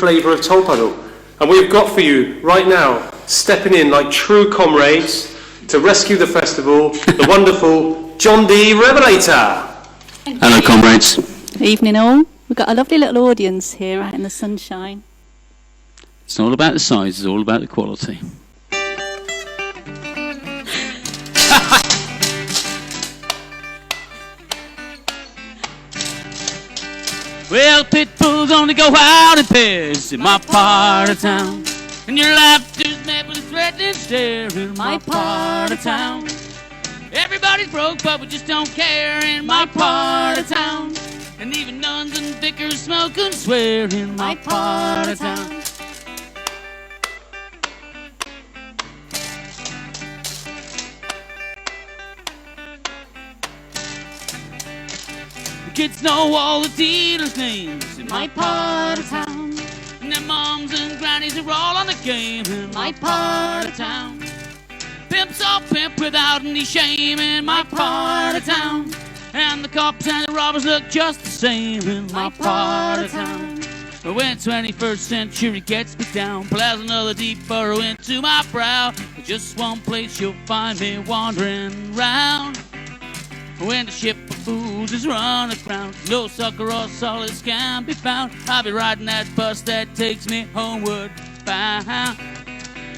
flavour of Tolpuddle. And we've got for you, right now, stepping in like true comrades to rescue the festival, the wonderful John D Revelator. Hello, comrades. Evening all. We've got a lovely little audience here out in the sunshine. It's not about the size, it's all about the quality. Well, pit bulls only go out in pairs in my part of town, and your laughter's met with a threatening stare in my part of town. Everybody's broke, but we just don't care in my part of town, and even nuns and vicars smoke and swear in my part of town. Kids know all the dealers' names in my part of town, and their moms and grannies are all on the game in my part of town. Pimps all pimp without any shame in my part of town, and the cops and the robbers look just the same in my part of town. But when 21st century gets me down, plows another deep furrow into my brow, there's just one place you'll find me wandering round. When the ship of fools is run aground, no sucker or solace can be found, I'll be riding that bus that takes me homeward bound.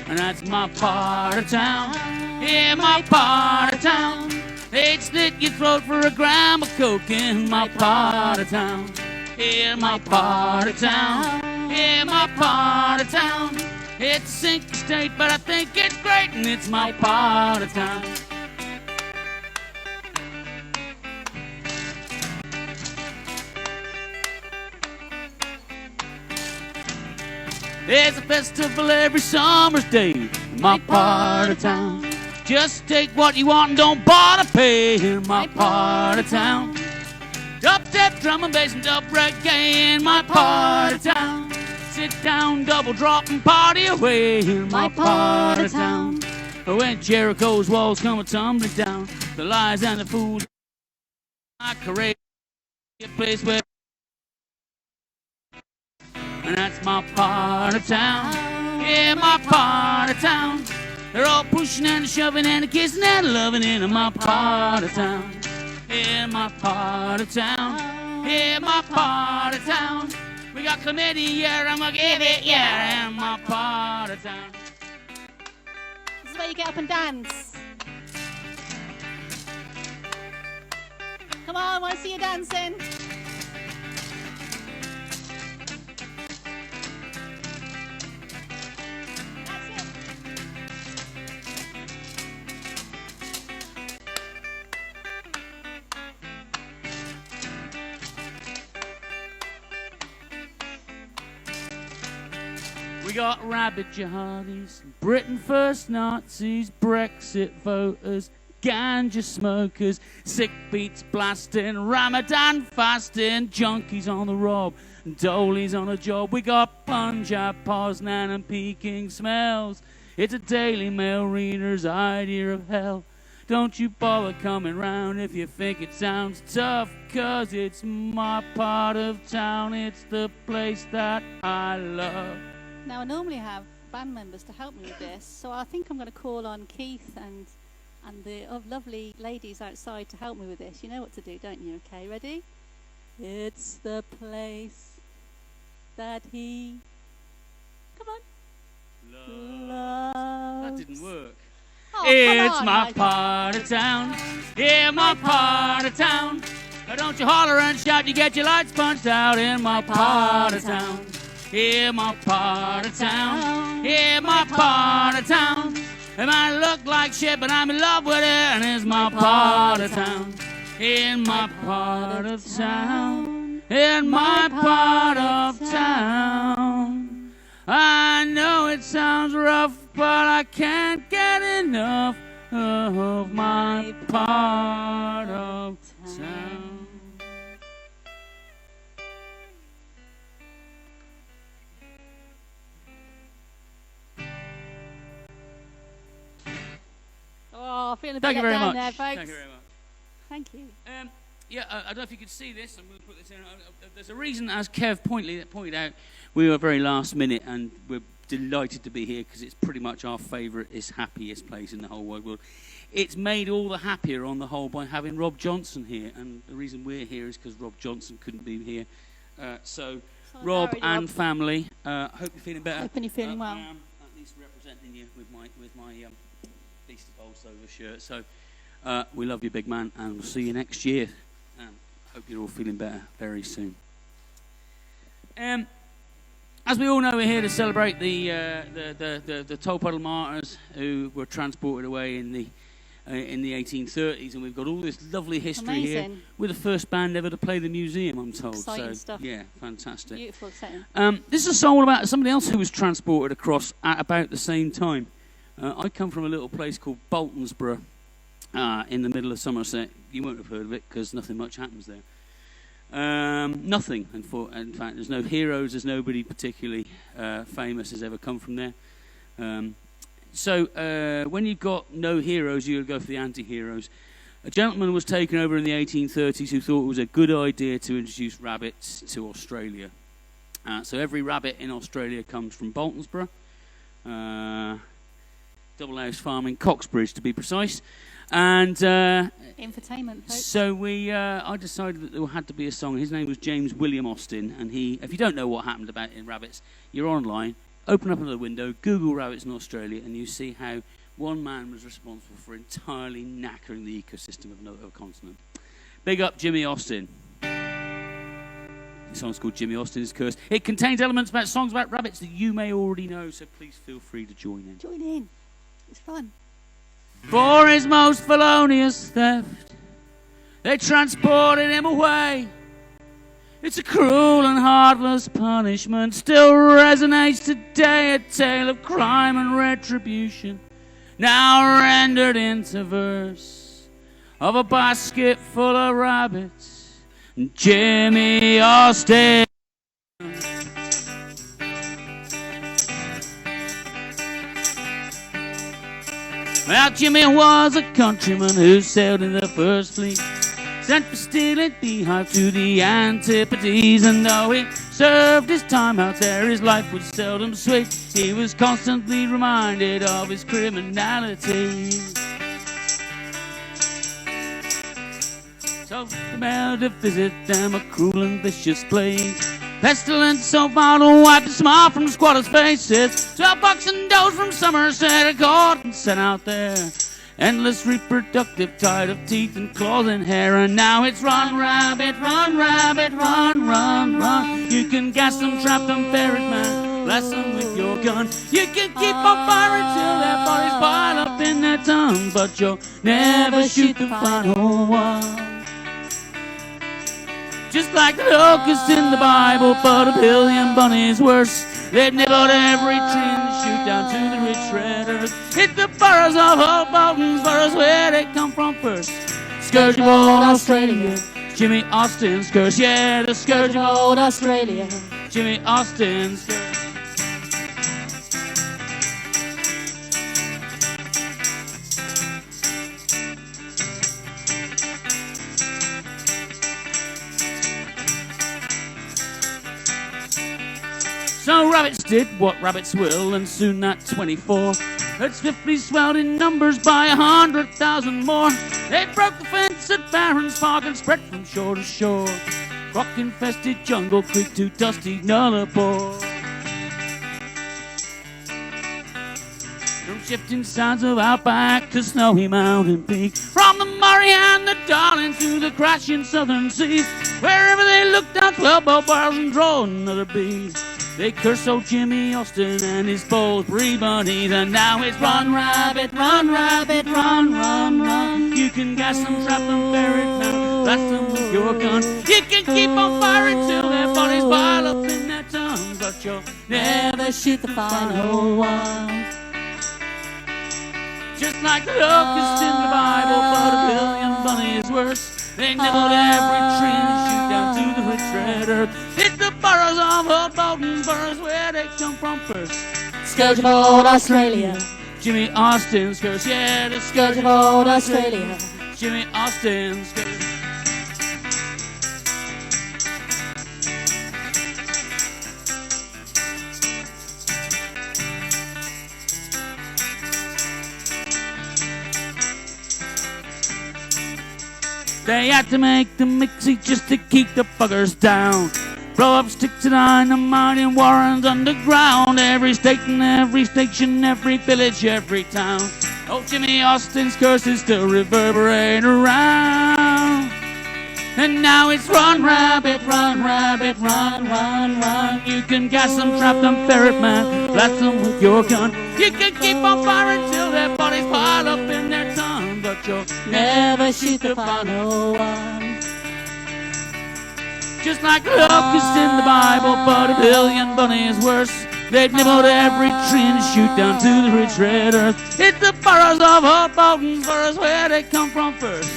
And that's my part of town, yeah, my part of town. They'd slit your throat for a gram of coke in my part of town, yeah, my part of town, yeah, my part of town. It's a sinking state, but I think it's great, and it's my part of town. There's a festival every summer's day in my part of town. Just take what you want and don't bother pay in my part of town. Dubstep, drum and bass and dub reggae in my part of town. Sit down, double drop and party away in my part of town. When Jericho's walls come tumbling down, the lies and the fools, my courageous place where. And that's my part of town, yeah, my part of town. They're all pushing and shoving and kissing and loving in my part of town, yeah, my part of town, yeah, my part of town. We got chlamydia, yeah, I'm gonna give it, yeah, in my part of town. This is where you get up and dance. Come on, I want to see you dancing. We got rabid jihadis, Britain first Nazis, Brexit voters, ganja smokers, sick beats blasting, Ramadan fasting, junkies on the rob, dolies on a job. We got Punjab, Poznan and Peking smells. It's a Daily Mail reader's idea of hell. Don't you bother coming round if you think it sounds tough, 'cause it's my part of town, it's the place that I love. Now, I normally have band members to help me with this, so I think I'm going to call on Keith and the lovely ladies outside to help me with this. You know what to do, don't you? Okay, ready? It's the place that he... Come on. Loves. That didn't work. Oh, it's on, my part of town, yeah, my part of town. Now don't you holler and shout, you get your lights punched out in my part of town. Yeah, my part of town, yeah, my part of town. It might look like shit, but I'm in love with it, and it's my part of town. In my part of town, in my part of town. I know it sounds rough, but I can't get enough of my part of town. Oh, feeling a bit Thank you let very down much. there, folks. Thank you very much. Thank you. Yeah, I don't know if you could see this. I'm going to put this in. There's a reason, as Kev pointed out, we were very last minute, and we're delighted to be here because it's pretty much our favourite, happiest place in the whole wide world. It's made all the happier on the whole by having Rob Johnson here, and the reason we're here is because Rob Johnson couldn't be here. So Rob and family, hope you're feeling better. Hoping you're feeling well. I am at least representing you with my Beastie Bowl Sober shirt. So we love you, big man, and we'll see you next year. Hope you're all feeling better very soon. As we all know, we're here to celebrate the Tolpuddle martyrs who were transported away in the 1830s, and we've got all this lovely history here. We're the first band ever to play the museum, I'm told. Exciting stuff. Yeah, fantastic. Beautiful setting. This is a song about somebody else who was transported across at about the same time. I come from a little place called Boltonsborough in the middle of Somerset. You won't have heard of it because nothing much happens there. Nothing, in fact, there's no heroes, there's nobody particularly famous has ever come from there. So when you've got no heroes, you go for the anti-heroes. A gentleman was taken over in the 1830s who thought it was a good idea to introduce rabbits to Australia. So every rabbit in Australia comes from Boltonsborough, Double House Farm in Coxbridge to be precise. And infotainment. So I decided that there had to be a song. His name was James William Austin, and if you don't know what happened about in rabbits, you're online, open up another window, Google rabbits in Australia, and you see how one man was responsible for entirely knackering the ecosystem of a continent. Big up Jimmy Austin. The song's called Jimmy Austin's Curse. It contains elements about songs about rabbits that you may already know, so please feel free to join in. Join in. It's fun. For his most felonious theft, they transported him away. It's a cruel and heartless punishment, still resonates today, a tale of crime and retribution, now rendered into verse, of a basket full of rabbits, Jimmy Austin. Well, Jimmy was a countryman who sailed in the first fleet, sent for stealing beehive to the Antipodes, and though he served his time out there, his life was seldom sweet. He was constantly reminded of his criminality. So compelled to visit them, a cruel and vicious plague. Pestilence so vital wiped a smile from squatters' faces. 12 bucks and does from Somerset are caught and sent out there. Endless reproductive tide of teeth and claws and hair. And now it's run, rabbit, run, rabbit, run, run, run. You can gas them, trap them, ferret man, blast them with your gun. You can keep on firing till their bodies pile up in their tongues, but you'll never shoot the final one. Just like the locusts in the Bible, but a billion bunnies worse. They've nibbled every tree in the shoot down to the rich red earth. Hit the boroughs of Hoboken's boroughs where they come from first. Scourge of old Australia, Jimmy Austin's curse. Yeah, the scourge of old Australia, Jimmy Austin's curse. So rabbits did what rabbits will, and soon that 24 had swiftly swelled in numbers by 100,000 more. They broke the fence at Barron's Park and spread from shore to shore. Rock-infested Jungle Creek to dusty Nullarbor. From shifting sands of Outback to snowy Mountain Peak, from the Murray and the Darling to the crashing Southern Seas, wherever they looked down 12 bow bars and draw another beat. They curse old Jimmy Austin and his bold three bunnies, and now it's run, rabbit, run, rabbit, run, run, run. You can gas them, trap them, ferret them, blast them with your gun. You can keep on firing till their bodies pile up in their tongues, but you'll never shoot the final one. Just like the locusts in the Bible, but a billion bunnies worse. They nibbled every tree and shoot down to the rich red earth. Hit the boroughs of Hoboken's boroughs where they come from first. Scourge of old Australia, Jimmy Austin's curse. Yeah, the scourge of old Australia, Jimmy Austin's curse. They had to make the mixie just to keep the buggers down. Blow up sticks of dynamite in Warren's underground. Every state and every station, every village, every town. Old Jimmy Austin's curses still reverberate around. And now it's run, rabbit, run, run, run. You can gas them, trap them, ferret man, blast them with your gun. You can keep on firing till their bodies pile up in their tongue, but you'll never shoot the final one. Just like locusts in the Bible, but a billion bunnies worse. They've nibbled every tree and shoot down to the rich red earth. It's the burrows of Hoboken's boroughs where they come from first.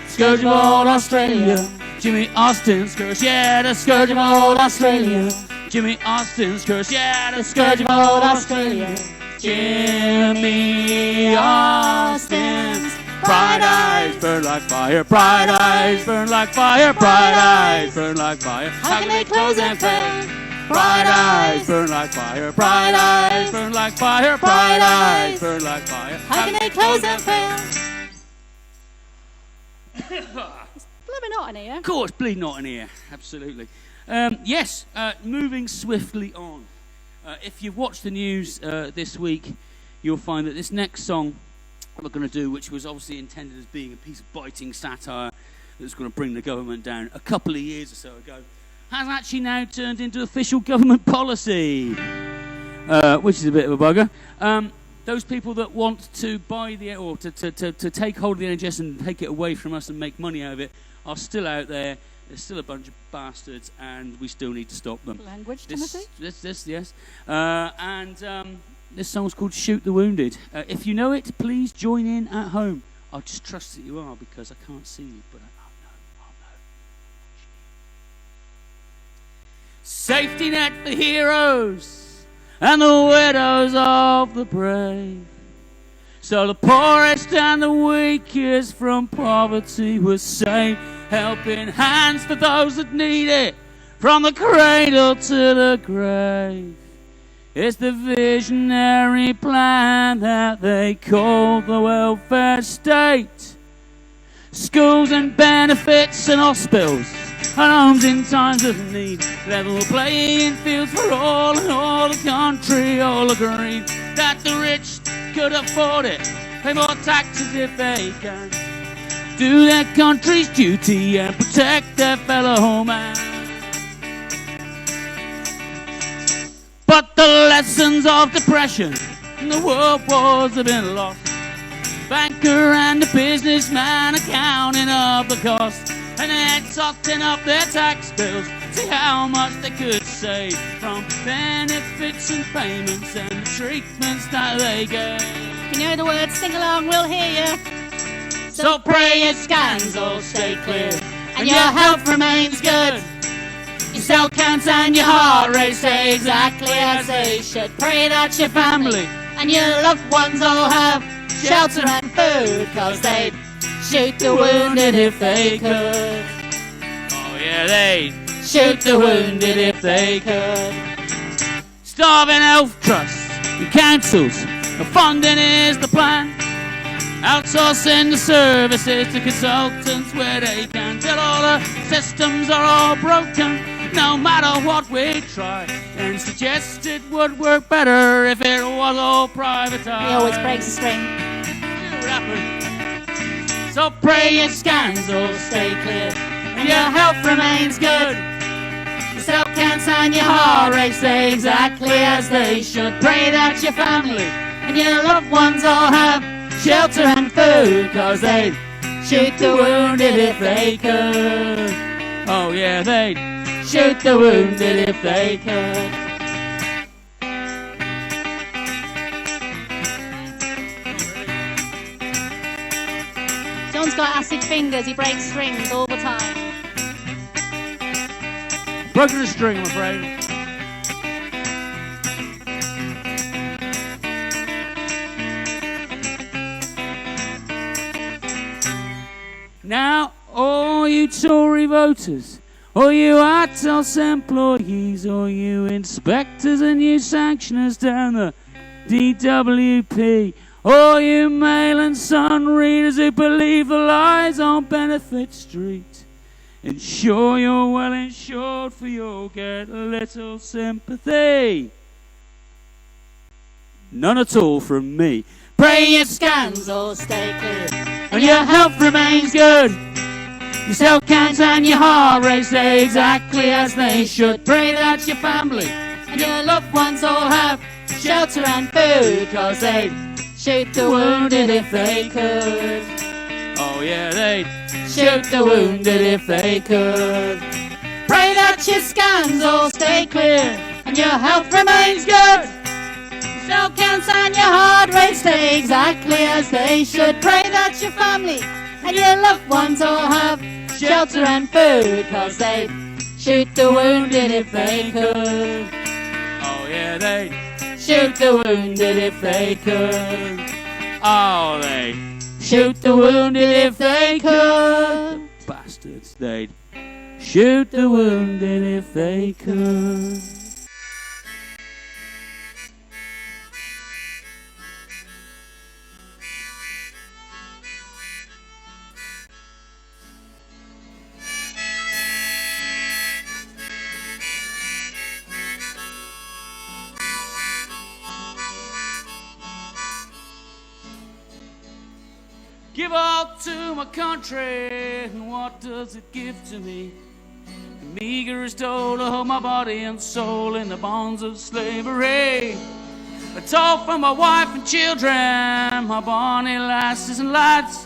Scourge of old Australia, Jimmy Austin's curse. Yeah, the scourge of old Australia, Jimmy Austin's curse. Yeah, the scourge of old Australia, Jimmy Austin's. Bright eyes burn like fire, bright eyes burn like fire, bright eyes burn like fire. How can they close and fail? Bright eyes burn like fire, bright eyes burn like fire, bright eyes burn like fire. How can they close and fail? It's blooming hot in here. Of course, bleeding hot in here, absolutely. Yes, moving swiftly on. If you've watched the news this week, you'll find that this next song we're going to do, which was obviously intended as being a piece of biting satire that's going to bring the government down a couple of years or so ago, has actually now turned into official government policy, which is a bit of a bugger. Those people that want to buy the, or to take hold of the NHS and take it away from us and make money out of it are still out there. There's still a bunch of bastards, and we still need to stop them. Language, Timothy? This, yes. This song's called Shoot the Wounded. If you know it, please join in at home. I just trust that you are, because I can't see you, but I'll know. Safety net for heroes and the widows of the brave. So the poorest and the weakest from poverty were saved. Helping hands for those that need it, from the cradle to the grave. It's the visionary plan that they call the welfare state. Schools and benefits and hospitals and homes in times of need. Level playing fields for all, and all the country all agreed that the rich could afford it, pay more taxes if they can, do their country's duty and protect their fellow man. But the lessons of depression and the world wars have been lost. Banker and the businessman are counting up the cost, and they're totting up their tax bills, see how much they could save from benefits and payments and the treatments that they gave. Can you hear the words? Sing along, we'll hear you. So pray your scans all stay clear and your health remains good. Your cell counts and your heart rate stay exactly as they should. Pray that your family and your loved ones all have shelter and food, 'cause they'd shoot the wounded if they could. Oh yeah, they'd shoot the wounded if they could. Starving health trusts and councils, the funding is the plan. Outsourcing the services to consultants where they can, till all the systems are all broken. No matter what we try, and suggest it would work better if it was all privatised. He always breaks the string. So pray your scans all stay clear and your health remains good. Your cell counts and your heart rate stay exactly as they should. Pray that your family and your loved ones all have shelter and food, 'cause they'd shoot the wounded if they could. Oh yeah, they'd shoot the wounded if they could. John's got acid fingers, he breaks strings all the time. Broken a string, I'm afraid. Now, all you Tory voters, all you ATOS employees, all you inspectors and you sanctioners down the DWP, All you Mail and Sun readers who believe the lies on Benefit Street, ensure you're well insured, for you'll get a little sympathy. None at all from me. Pray your scans all stay clear and your health remains good. Your cell counts and your heart rate stay exactly as they should. Pray that your family and your loved ones all have shelter and food, 'cause they'd shoot the wounded if they could. Oh yeah, they'd shoot the wounded if they could. Pray that your scans all stay clear and your health remains good. Cell counts and your heart rate stay exactly as they should. Pray that your family and your loved ones all have shelter and food, 'cause they'd shoot the wounded if they could. Oh yeah, they'd shoot the wounded if they could. Oh, they'd shoot the wounded if they could. The bastards, they'd shoot the wounded if they could. Give all to my country, and what does it give to me? The meager is told to hold my body and soul in the bonds of slavery. A toll from my wife and children, my bonny lasses and lads.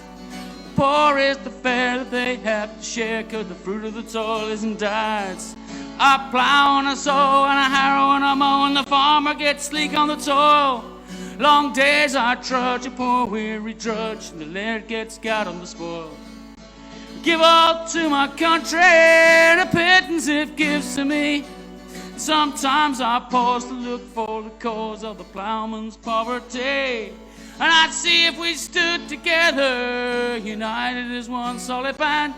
The poor is the fare that they have to share, 'cause the fruit of the toil isn't dad's. I plow and I sow and I harrow and I mow, and the farmer gets sleek on the toil. Long days I trudge, a poor weary drudge, and the laird gets God on the spoil. Give all to my country, the pittance it gives to me. Sometimes I pause to look for the cause of the ploughman's poverty, and I'd see if we stood together, united as one solid band,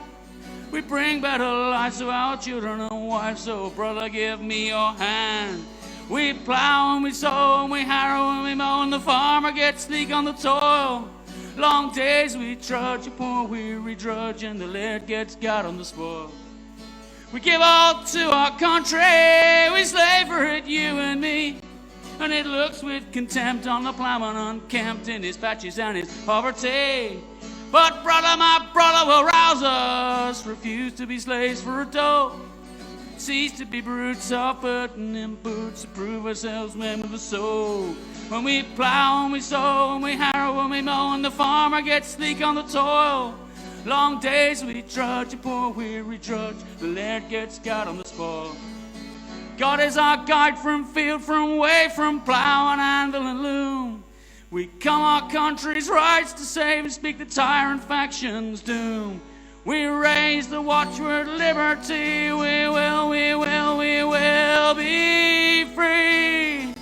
we'd bring better lives to our children and wives. So brother, give me your hand. We plow and we sow and we harrow and we mow, and the farmer gets sleek on the toil. Long days we trudge, a poor weary drudge, and the laird gets God on the spoil. We give all to our country, we slave for it, you and me, and it looks with contempt on the ploughman unkempt in his patches and his poverty. But brother, my brother will rouse us, refuse to be slaves for a dough. Cease to be brutes, off burden in boots, to prove ourselves men with a soul. When we plow and we sow and we harrow and we mow, and the farmer gets sleek on the toil. Long days we trudge, a poor weary drudge, the laird gets God on the spoil. God is our guide from field, from way, from plough and anvil and loom. We come our country's rights to save and speak the tyrant faction's doom. We raise the watchword liberty, we will be free.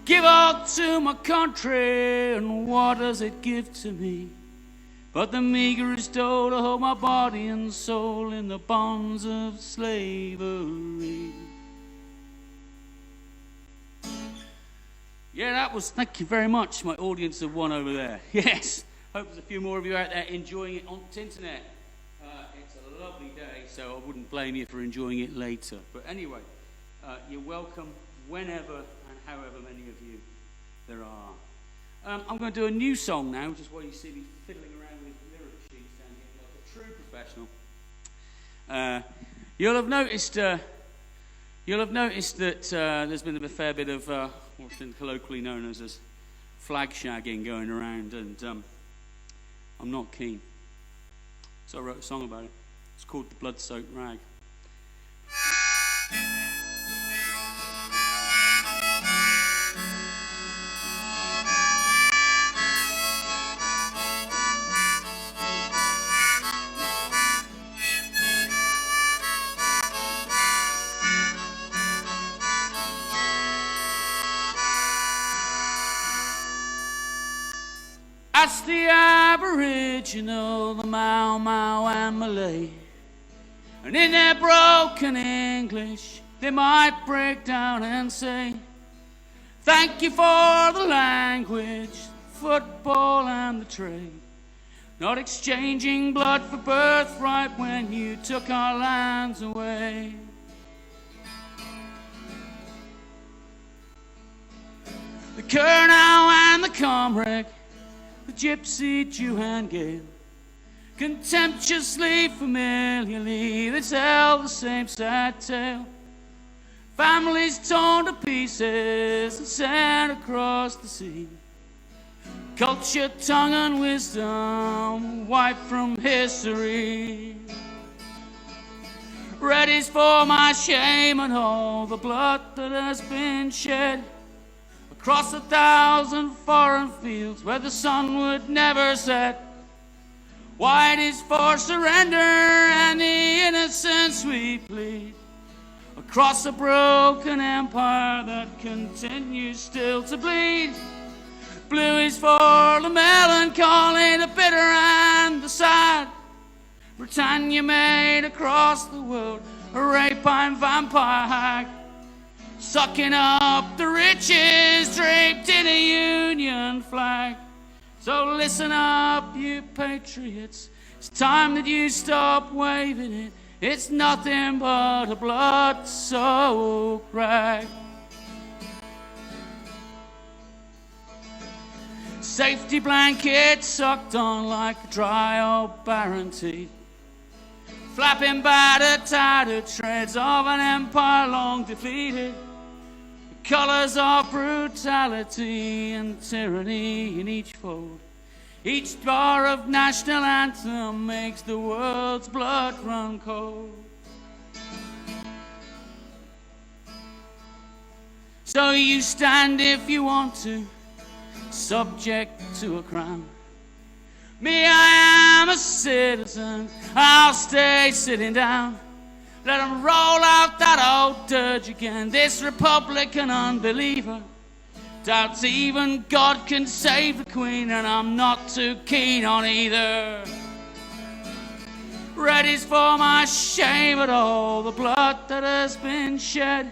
Give all to my country, and what does it give to me? But the meager is told to hold my body and soul in the bonds of slavery. Yeah, that was, thank you very much, my audience of one over there. Yes, hope there's a few more of you out there enjoying it on the internet. It's a lovely day, so I wouldn't blame you for enjoying it later. But anyway, you're welcome whenever and however many of you there are. I'm going to do a new song now, which is why you see me fiddling around with lyric sheets down here like a true professional. You'll have noticed that there's been a fair bit of what's been colloquially known as flag shagging going around, and I'm not keen. So I wrote a song about it. It's called The Blood-Soaked Rag. That's the Aboriginal, the Mau Mau and Malay. And in their broken English, they might break down and say, thank you for the language, football and the trade. Not exchanging blood for birthright when you took our lands away. The Kurnow and the Comreg, the Gypsy, Jew and Gael, contemptuously, familiarly, they tell the same sad tale. Families torn to pieces and sent across the sea. Culture, tongue and wisdom wiped from history. Red is for my shame and all the blood that has been shed across 1,000 foreign fields where the sun would never set. White is for surrender and the innocence we plead across a broken empire that continues still to bleed. Blue is for the melancholy, the bitter and the sad. Britannia made across the world a rapine vampire hag, sucking up the riches draped in a Union flag. So listen up, you patriots, it's time that you stop waving it. It's nothing but a blood-soaked rag. Safety blanket sucked on like a dry old barren tea, flapping battered, tattered shreds of an empire long defeated. The colours of brutality and tyranny in each fold. Each bar of national anthem makes the world's blood run cold. So you stand if you want to, subject to a crown. Me, I am a citizen, I'll stay sitting down. Let them roll out that old dirge again, this Republican unbeliever. Doubts even God can save the Queen, and I'm not too keen on either. Red is for my shame at all the blood that has been shed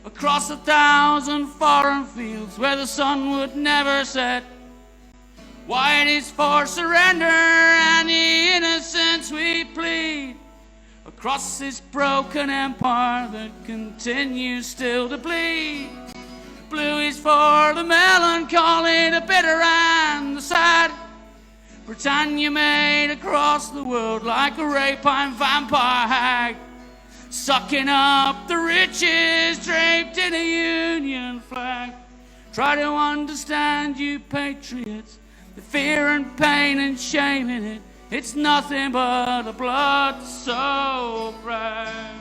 across 1,000 foreign fields where the sun would never set. White is for surrender and the innocence we plead across this broken empire that continues still to bleed. Blue is for the melancholy, the bitter and the sad. Britannia made across the world like a rapine vampire hag, sucking up the riches draped in a Union flag. Try to understand, you patriots, the fear and pain and shame in it. It's nothing but a blood-soaked rag.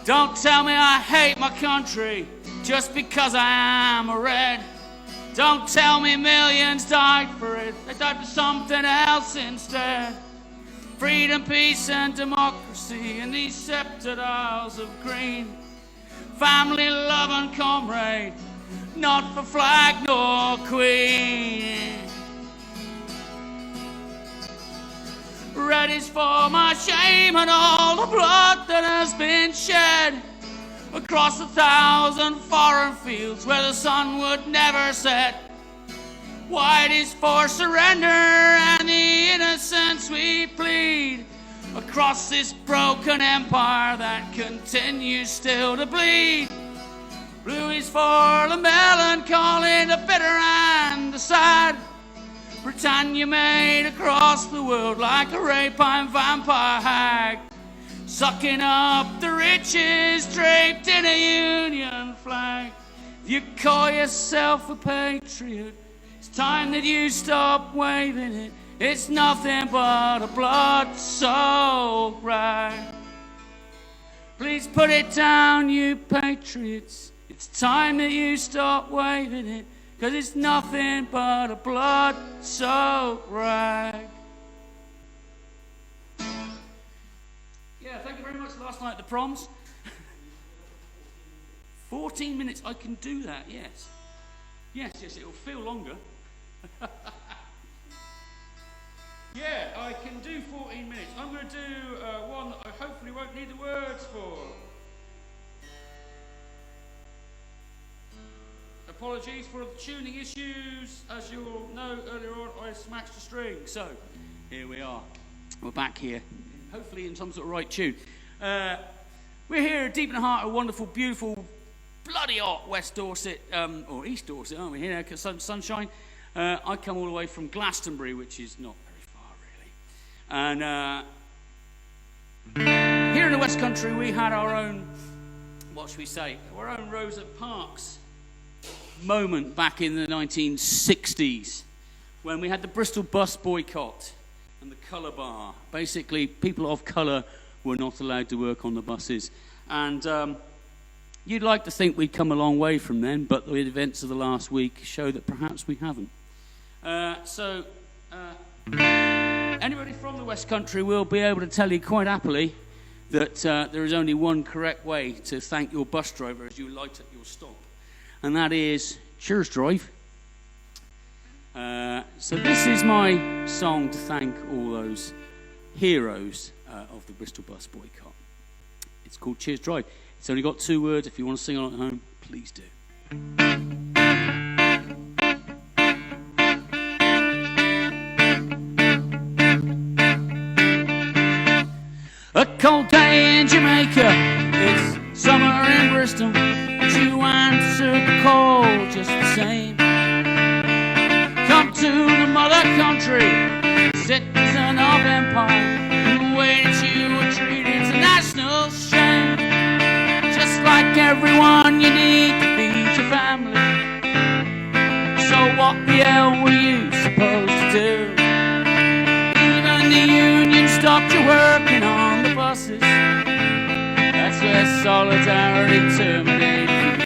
Don't tell me I hate my country just because I am a red. Don't tell me millions died for it. They died for something else instead. Freedom, peace and democracy in these sceptred isles of green. Family, love and comrade, not for flag nor queen. Red is for my shame and all the blood that has been shed across 1,000 foreign fields where the sun would never set. White is for surrender and the innocence we plead across this broken empire that continues still to bleed. Blue is for the melancholy, the bitter and the sad. Britannia made across the world like a rapine vampire hag, sucking up the riches draped in a Union flag. If you call yourself a patriot, it's time that you stop waving it. It's nothing but a blood-soaked rag. Please put it down, you patriots. It's time that you stop waving it, 'cause it's nothing but a blood-soaked rag. Yeah, thank you very much last night at the proms. 14 minutes, I can do that, yes. Yes, it'll feel longer. Yeah, I can do 14 minutes. I'm going to do one that I hopefully won't need the words for. Apologies for the tuning issues. As you'll know, earlier on I smashed a string. So, here we are. We're back here. Hopefully in some sort of right tune. We're here deep in the heart of wonderful, beautiful, bloody hot West Dorset, or East Dorset, aren't we? Here, sunshine. I come all the way from Glastonbury, which is not very far, really. And here in the West Country, we had our own, what should we say, our own Rosa Parks moment back in the 1960s, when we had the Bristol bus boycott and the colour bar. Basically, people of colour were not allowed to work on the buses. And you'd like to think we'd come a long way from then, but the events of the last week show that perhaps we haven't. Anybody from the West Country will be able to tell you quite happily that there is only one correct way to thank your bus driver as you light at your stop, and that is cheers, drive. So this is my song to thank all those heroes of the Bristol bus boycott. It's called Cheers, Drive. It's only got 2 words. If you want to sing along at home, please do. A cold day in Jamaica, it's summer in Bristol, but you answered the call just the same. Come to the mother country, citizen of empire, the way that you were treated, a national shame. Just like everyone, you need to feed your family. So what the hell were you supposed to do? Even the union stopped you working on the buses. That's where solidarity terminated.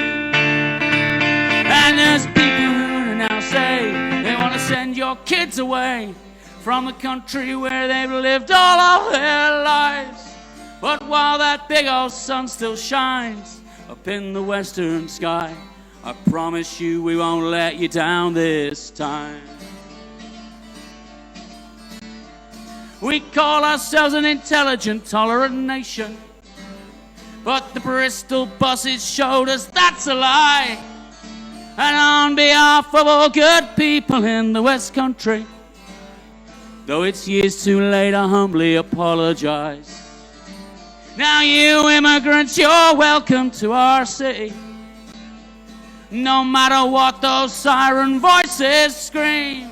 And there's people who now say they want to send your kids away from the country where they've lived all of their lives. But while that big old sun still shines up in the western sky, I promise you we won't let you down this time. We call ourselves an intelligent, tolerant nation, but the Bristol buses showed us that's a lie. And on behalf of all good people in the West Country, though it's years too late, I humbly apologize. Now you immigrants, you're welcome to our city, no matter what those siren voices scream.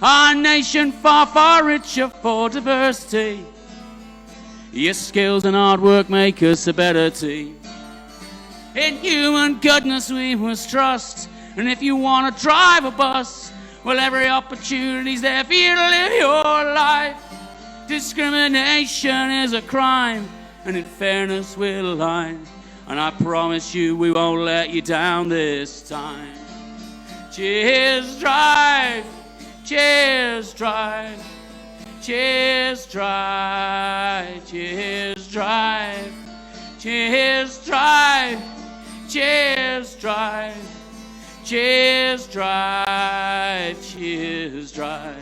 Our nation far, far richer for diversity. Your skills and hard work make us a better team. In human goodness we must trust, and if you want to drive a bus, well, every opportunity's there for you to live your life. Discrimination is a crime, and in fairness we're aligned, and I promise you we won't let you down this time. Cheers, drive. Cheers, drive. Cheers, drive. Cheers, drive. Cheers, drive. Cheers, drive. Cheers, drive. Cheers, drive.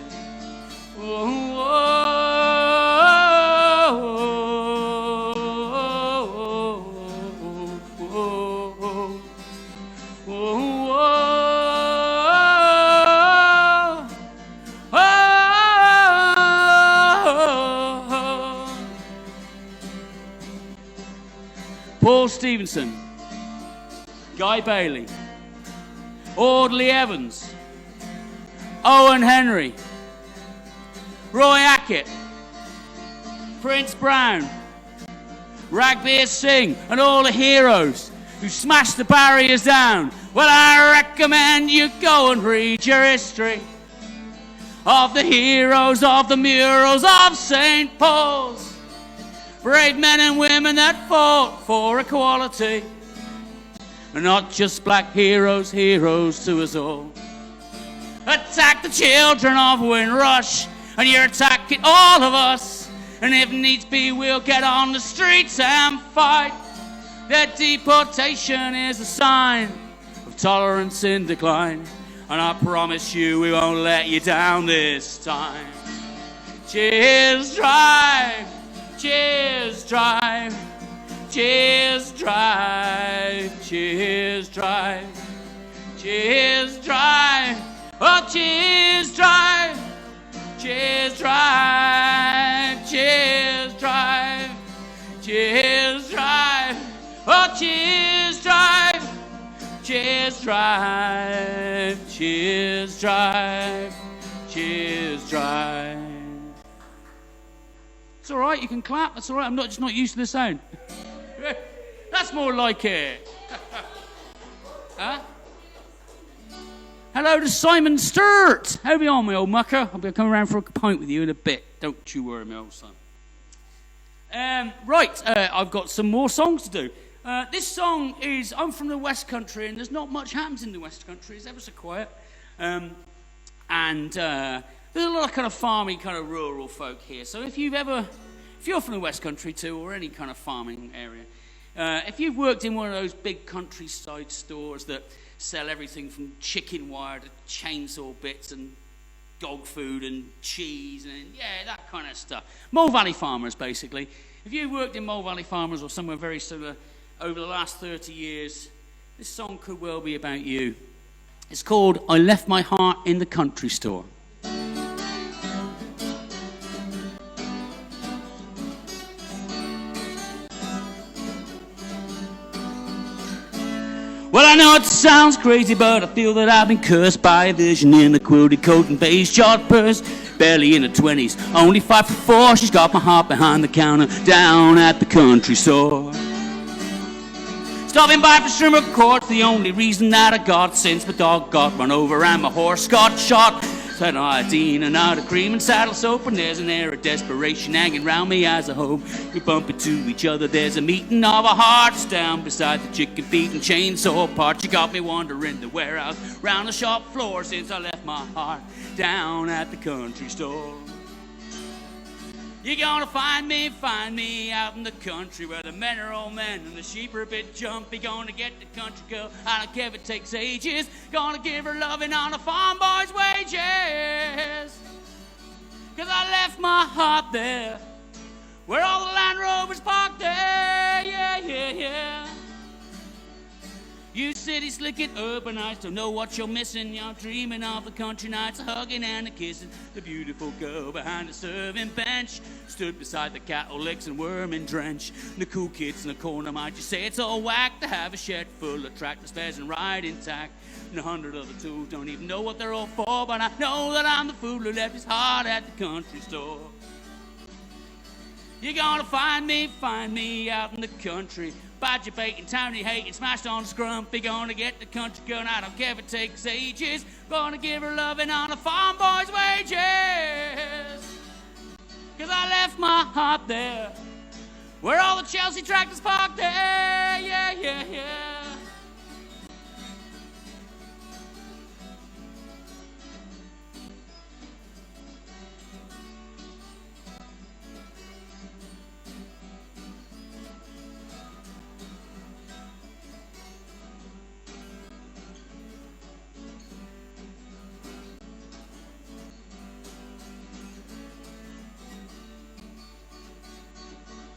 Oh, Paul Stevenson, Guy Bailey, Audley Evans, Owen Henry, Roy Hackett, Prince Brown, Ragbeer Singh, and all the heroes who smashed the barriers down. Well, I recommend you go and read your history of the heroes of the murals of St. Paul's. brave men and women that fought for equality. And not just black heroes, heroes to us all. Attack the children of Windrush, and you're attacking all of us. And if needs be, we'll get on the streets and fight. Their deportation is a sign of tolerance in decline. And I promise you we won't let you down this time. Cheers, drive! Cheers, drive! Cheers, drive! Cheers, drive! Cheers, drive! Oh, cheers, drive! Cheers, drive! Cheers, drive! Cheers, drive! Oh, cheers, drive! Cheers, drive! Cheers, drive! Cheers, drive! It's all right, you can clap. That's all right. I'm just not used to the sound. That's more like it. Huh? Hello to Simon Sturt. How are we on, my old mucker? I'll be coming around for a pint with you in a bit. Don't you worry, my old son. I've got some more songs to do. This song is, I'm from the West Country, and there's not much happens in the West Country. It's ever so quiet. There's a lot of kind of farmy, kind of rural folk here. So if you're from the West Country too, or any kind of farming area, if you've worked in one of those big countryside stores that sell everything from chicken wire to chainsaw bits and dog food and cheese and that kind of stuff. Mole Valley Farmers, basically. If you worked in Mole Valley Farmers or somewhere very similar over the last 30 years, this song could well be about you. It's called I Left My Heart in the Country Store. Well, I know it sounds crazy, but I feel that I've been cursed by a vision in a quilted coat and beige short purse. Barely in her 20s, only 5'4". She's got my heart behind the counter down at the country store. Stopping by for shrimp court, the only reason that I got since my dog got run over and my horse got shot. Had an iodine and out of cream and saddle soap, and there's an air of desperation hanging round me as I hope we bump into each other. There's a meeting of our hearts down beside the chicken feet and chainsaw parts. You got me wandering the warehouse round the shop floor since I left my heart down at the country store. You're gonna find me out in the country where the men are old men and the sheep are a bit jumpy. Gonna get the country girl, I don't care if it takes ages. Gonna give her loving on a farm boy's wages. 'Cause I left my heart there, where all the Land Rovers parked there, yeah. You city slick and urbanized, don't know what you're missing. You're dreaming of the country nights, a hugging and a kissing. The beautiful girl behind the serving bench stood beside the cattle licks and worming drench. The cool kids in the corner might you say it's all whack to have a shed full of tractor spares and ride intact. And 100 other tools, don't even know what they're all for, but I know that I'm the fool who left his heart at the country store. You're gonna find me out in the country, badger baiting, townie hating, smashed on scrumpy. Gonna get the country girl, and I don't care if it takes ages. Gonna give her loving on a farm boy's wages. 'Cause I left my heart there, where all the Chelsea tractors parked there, yeah.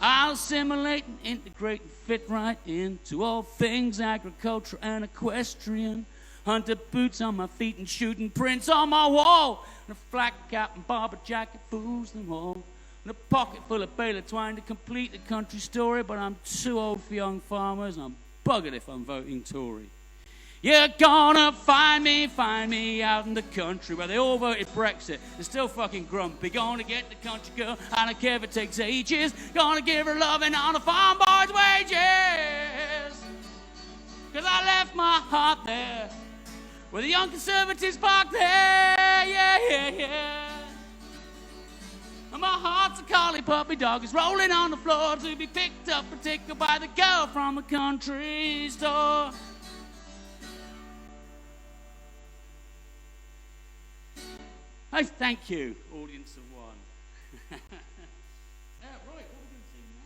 I'll assimilate and integrate and fit right into all things agriculture and equestrian. Hunter boots on my feet and shooting prints on my wall. And a flat cap and barber jacket fools them all. And a pocket full of baler twine to complete the country story. But I'm too old for young farmers, and I'm buggered if I'm voting Tory. You're gonna find me out in the country where they all voted Brexit. They're still fucking grumpy. Gonna get the country girl, I don't care if it takes ages. Gonna give her loving on a farm boy's wages. 'Cause I left my heart there, where the young conservatives parked there, yeah. And my heart's a collie puppy dog is rolling on the floor to be picked up or tickled by the girl from the country store. I thank you, audience of one. Right, what are we going to sing now?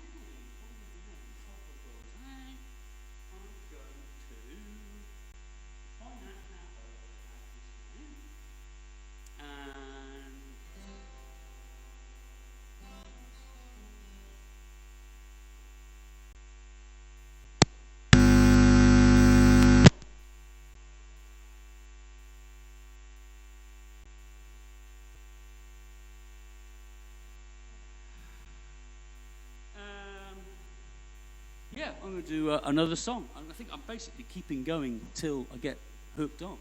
Yeah, I'm going to do another song. I think I'm basically keeping going till I get hooked on.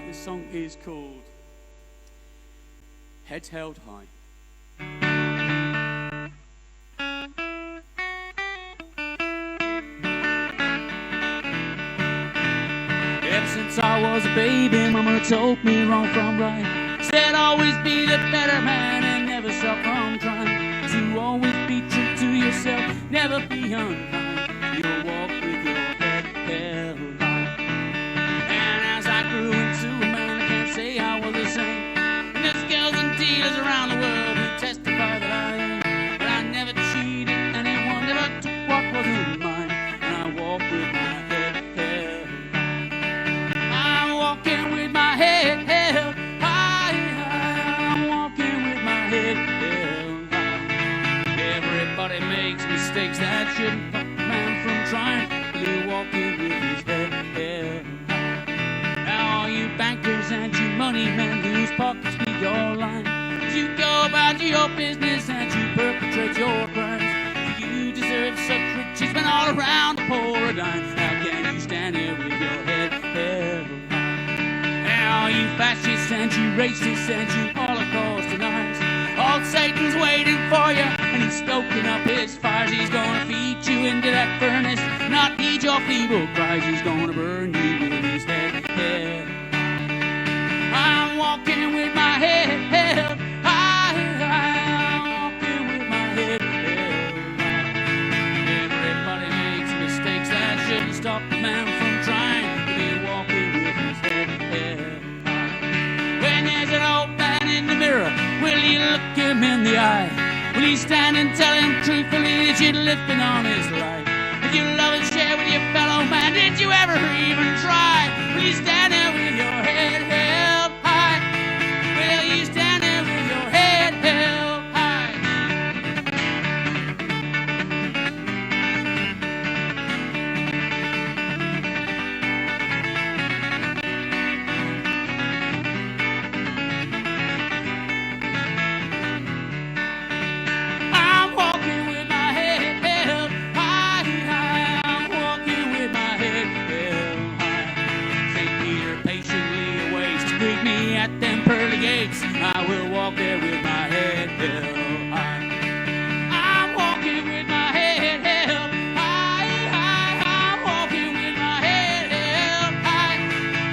This song is called Heads Held High. Ever since I was a baby, Mama told me wrong from right. Said always be the better man and never stop from trying to always be true to yourself, never be unkind. You'll walk with your head held high. And as I grew into a man, I can't say I was the same. And there's girls and dealers around the world who testify that I am. But I never cheated anyone, never took what wasn't mine. And I walk with my head held high. I'm walking with my head held high. Everybody makes mistakes that shouldn't stop a man from trying. Really walking with his head held high. Now all you bankers and you money men whose pockets be your line, you go about your business and you perpetrate your crimes. You deserve such riches when all around the poor are dying. How can you stand here with your head held high? Now you fascists and you racists and you Holocaust deniers, old Satan's waiting for you, and he's stoking up his fires. He's gonna feed you into that furnace, not heed your feeble cries. He's gonna burn you with his head held high. I'm walking with my head held high. I'm walking with my head held high. Everybody makes mistakes that shouldn't stop a man from trying to be walking with his head held high. When there's an old man in the mirror, will you look him in the eye? Will you stand and tell him truthfully that you're living on his life? Did you love and share with your fellow man? Did you ever even try? Will you stand there with your head held high? Will you stand there with your head held high? I will walk there with my head held high. I'm walking with my head held high, high. I'm walking with my head held high.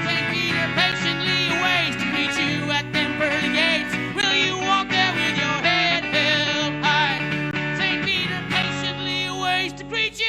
St. Peter patiently waits to greet you at them pearly gates. Will you walk there with your head held high? St. Peter patiently waits to greet you